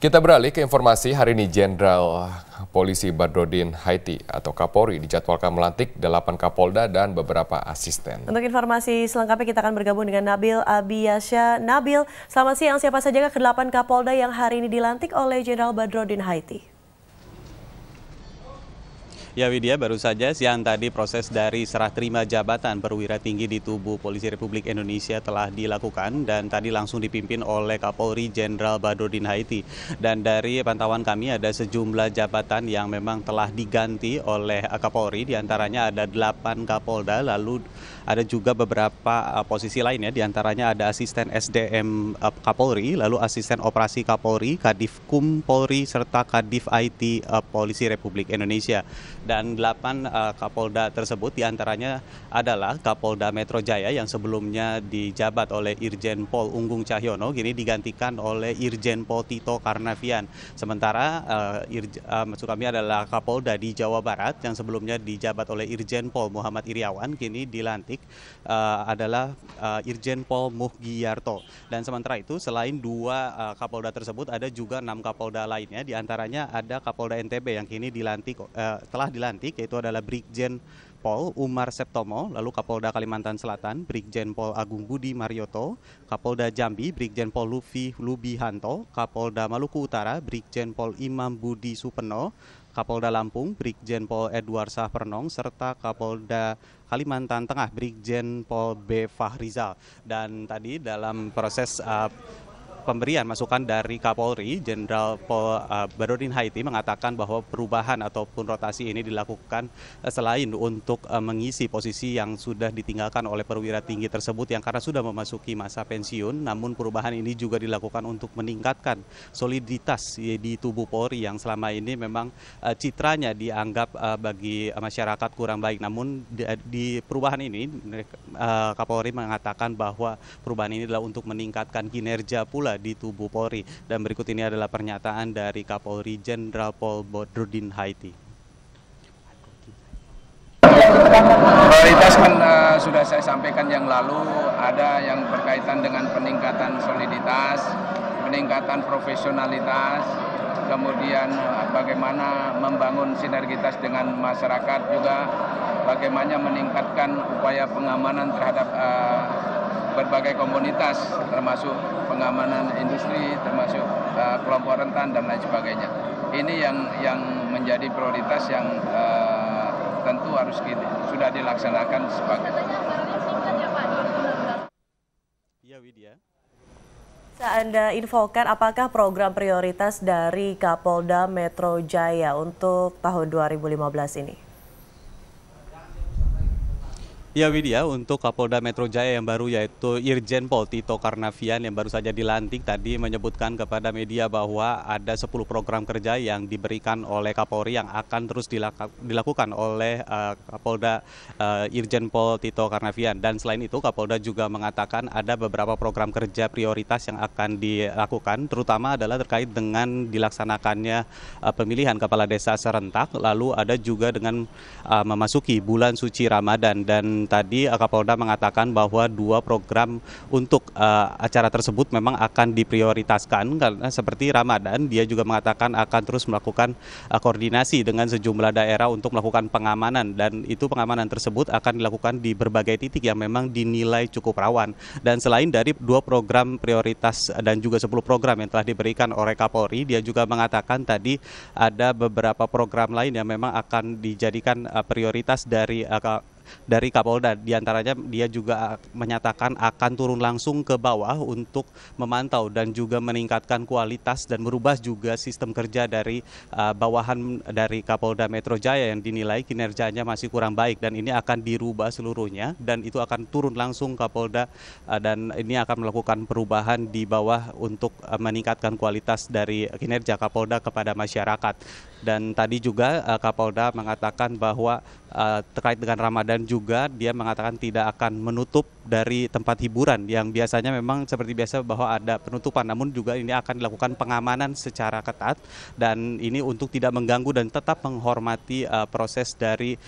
Kita beralih ke informasi hari ini. Jenderal Polisi Badrodin Haiti atau Kapolri dijadwalkan melantik 8 Kapolda dan beberapa asisten. Untuk informasi selengkapnya kita akan bergabung dengan Nabil Abiyasya. Nabil, selamat siang. Siapa saja ke-8 Kapolda yang hari ini dilantik oleh Jenderal Badrodin Haiti? Ya Widya, baru saja siang tadi proses dari serah terima jabatan perwira tinggi di tubuh Polisi Republik Indonesia telah dilakukan dan tadi langsung dipimpin oleh Kapolri Jenderal Badrodin Haiti. Dan dari pantauan kami ada sejumlah jabatan yang memang telah diganti oleh Kapolri, diantaranya ada 8 Kapolda, lalu ada juga beberapa posisi lainnya, diantaranya ada asisten SDM Kapolri, lalu asisten operasi Kapolri, Kadif Kum Polri, serta Kadif IT Polisi Republik Indonesia. Dan 8 Kapolda tersebut diantaranya adalah Kapolda Metro Jaya yang sebelumnya dijabat oleh Irjen Pol Unggung Cahyono, kini digantikan oleh Irjen Pol Tito Karnavian. Sementara maksud kami adalah Kapolda di Jawa Barat yang sebelumnya dijabat oleh Irjen Pol Muhammad Iriawan, kini dilantik adalah Irjen Pol Muhgiyarto. Dan sementara itu selain 2 Kapolda tersebut ada juga 6 Kapolda lainnya, diantaranya ada Kapolda NTB yang kini telah dilantik, yaitu adalah Brigjen Pol Umar Septomo, lalu Kapolda Kalimantan Selatan Brigjen Pol Agung Budi Marioto, Kapolda Jambi Brigjen Pol Lufi Lubihanto, Kapolda Maluku Utara Brigjen Pol Imam Budi Supeno, Kapolda Lampung Brigjen Pol Edward Sahpernong, serta Kapolda Kalimantan Tengah Brigjen Pol B. Fahrizal. Dan tadi dalam proses pemberian masukan dari Kapolri, Jenderal Pol Badrodin Haiti mengatakan bahwa perubahan ataupun rotasi ini dilakukan selain untuk mengisi posisi yang sudah ditinggalkan oleh perwira tinggi tersebut yang karena sudah memasuki masa pensiun, namun perubahan ini juga dilakukan untuk meningkatkan soliditas di tubuh Polri yang selama ini memang citranya dianggap bagi masyarakat kurang baik. Namun di perubahan ini Kapolri mengatakan bahwa perubahan ini adalah untuk meningkatkan kinerja pula di tubuh Polri. Dan berikut ini adalah pernyataan dari Kapolri Jenderal Pol Badrodin Haiti. Prioritas kan sudah saya sampaikan yang lalu, ada yang berkaitan dengan peningkatan soliditas, peningkatan profesionalitas, kemudian bagaimana membangun sinergitas dengan masyarakat, juga bagaimana meningkatkan upaya pengamanan terhadap berbagai komunitas, termasuk pengamanan industri, termasuk kelompok rentan dan lain sebagainya. Ini yang menjadi prioritas yang tentu harus sudah dilaksanakan sebagai. Ya Widya. Bisa Anda infokan apakah program prioritas dari Kapolda Metro Jaya untuk tahun 2015 ini? Ya Widya, untuk Kapolda Metro Jaya yang baru yaitu Irjen Pol Tito Karnavian yang baru saja dilantik tadi menyebutkan kepada media bahwa ada 10 program kerja yang diberikan oleh Kapolri yang akan terus dilakukan oleh Kapolda Irjen Pol Tito Karnavian. Dan selain itu Kapolda juga mengatakan ada beberapa program kerja prioritas yang akan dilakukan, terutama adalah terkait dengan dilaksanakannya pemilihan kepala desa serentak, lalu ada juga dengan memasuki bulan suci Ramadan. Dan tadi Kapolda mengatakan bahwa 2 program untuk acara tersebut memang akan diprioritaskan karena seperti Ramadan, dia juga mengatakan akan terus melakukan koordinasi dengan sejumlah daerah untuk melakukan pengamanan, dan itu pengamanan tersebut akan dilakukan di berbagai titik yang memang dinilai cukup rawan. Dan selain dari 2 program prioritas dan juga 10 program yang telah diberikan oleh Kapolri, dia juga mengatakan tadi ada beberapa program lain yang memang akan dijadikan prioritas dari Kapolda. Di antaranya dia juga menyatakan akan turun langsung ke bawah untuk memantau dan juga meningkatkan kualitas dan merubah juga sistem kerja dari bawahan dari Kapolda Metro Jaya yang dinilai kinerjanya masih kurang baik, dan ini akan dirubah seluruhnya dan itu akan turun langsung Kapolda dan ini akan melakukan perubahan di bawah untuk meningkatkan kualitas dari kinerja Kapolda kepada masyarakat. Dan tadi juga Kapolda mengatakan bahwa terkait dengan Ramadan juga dia mengatakan tidak akan menutup dari tempat hiburan yang biasanya memang seperti biasa bahwa ada penutupan, namun juga ini akan dilakukan pengamanan secara ketat dan ini untuk tidak mengganggu dan tetap menghormati proses dari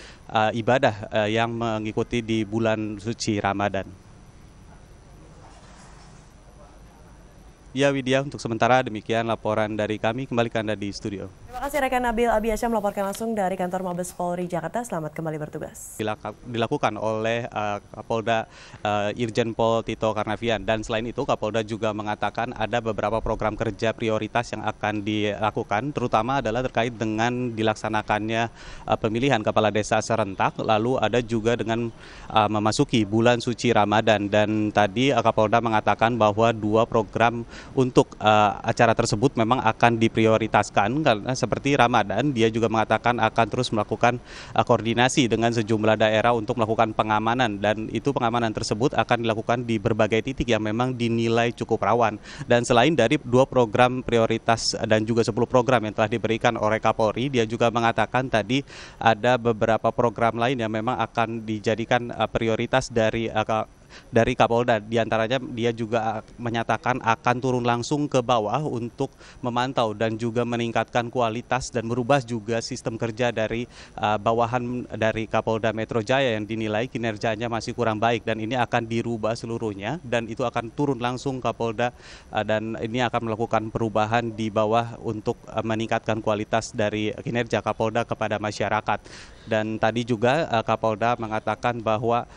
ibadah yang mengikuti di bulan suci Ramadan. Ya Widya, untuk sementara demikian laporan dari kami. Kembali ke Anda di studio. Terima kasih rekan Nabil Abiasya melaporkan langsung dari kantor Mabes Polri Jakarta. Selamat kembali bertugas. Dilakukan oleh Kapolda Irjen Pol Tito Karnavian, dan selain itu Kapolda juga mengatakan ada beberapa program kerja prioritas yang akan dilakukan, terutama adalah terkait dengan dilaksanakannya pemilihan kepala desa serentak, lalu ada juga dengan memasuki bulan suci Ramadan, dan tadi Kapolda mengatakan bahwa 2 program untuk acara tersebut memang akan diprioritaskan karena seperti Ramadan, dia juga mengatakan akan terus melakukan koordinasi dengan sejumlah daerah untuk melakukan pengamanan, dan itu pengamanan tersebut akan dilakukan di berbagai titik yang memang dinilai cukup rawan. Dan selain dari 2 program prioritas dan juga 10 program yang telah diberikan oleh Kapolri, dia juga mengatakan tadi ada beberapa program lain yang memang akan dijadikan prioritas dari Kapolda. Di antaranya dia juga menyatakan akan turun langsung ke bawah untuk memantau dan juga meningkatkan kualitas dan merubah juga sistem kerja dari bawahan dari Kapolda Metro Jaya yang dinilai kinerjanya masih kurang baik, dan ini akan dirubah seluruhnya, dan itu akan turun langsung Kapolda dan ini akan melakukan perubahan di bawah untuk meningkatkan kualitas dari kinerja Kapolda kepada masyarakat. Dan tadi juga Kapolda mengatakan bahwa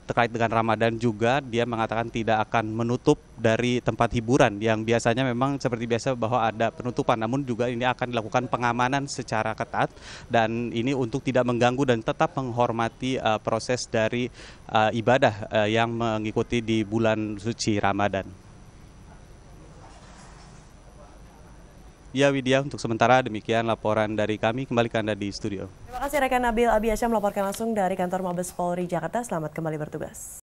terkait dengan Ramadan juga dia mengatakan tidak akan menutup dari tempat hiburan yang biasanya memang seperti biasa bahwa ada penutupan, namun juga ini akan dilakukan pengamanan secara ketat, dan ini untuk tidak mengganggu dan tetap menghormati proses dari ibadah yang mengikuti di bulan suci Ramadan. Ya Widya, untuk sementara demikian laporan dari kami. Kembali ke Anda di studio. Terima kasih rekan Nabil Abiasya melaporkan langsung dari kantor Mabes Polri Jakarta. Selamat kembali bertugas.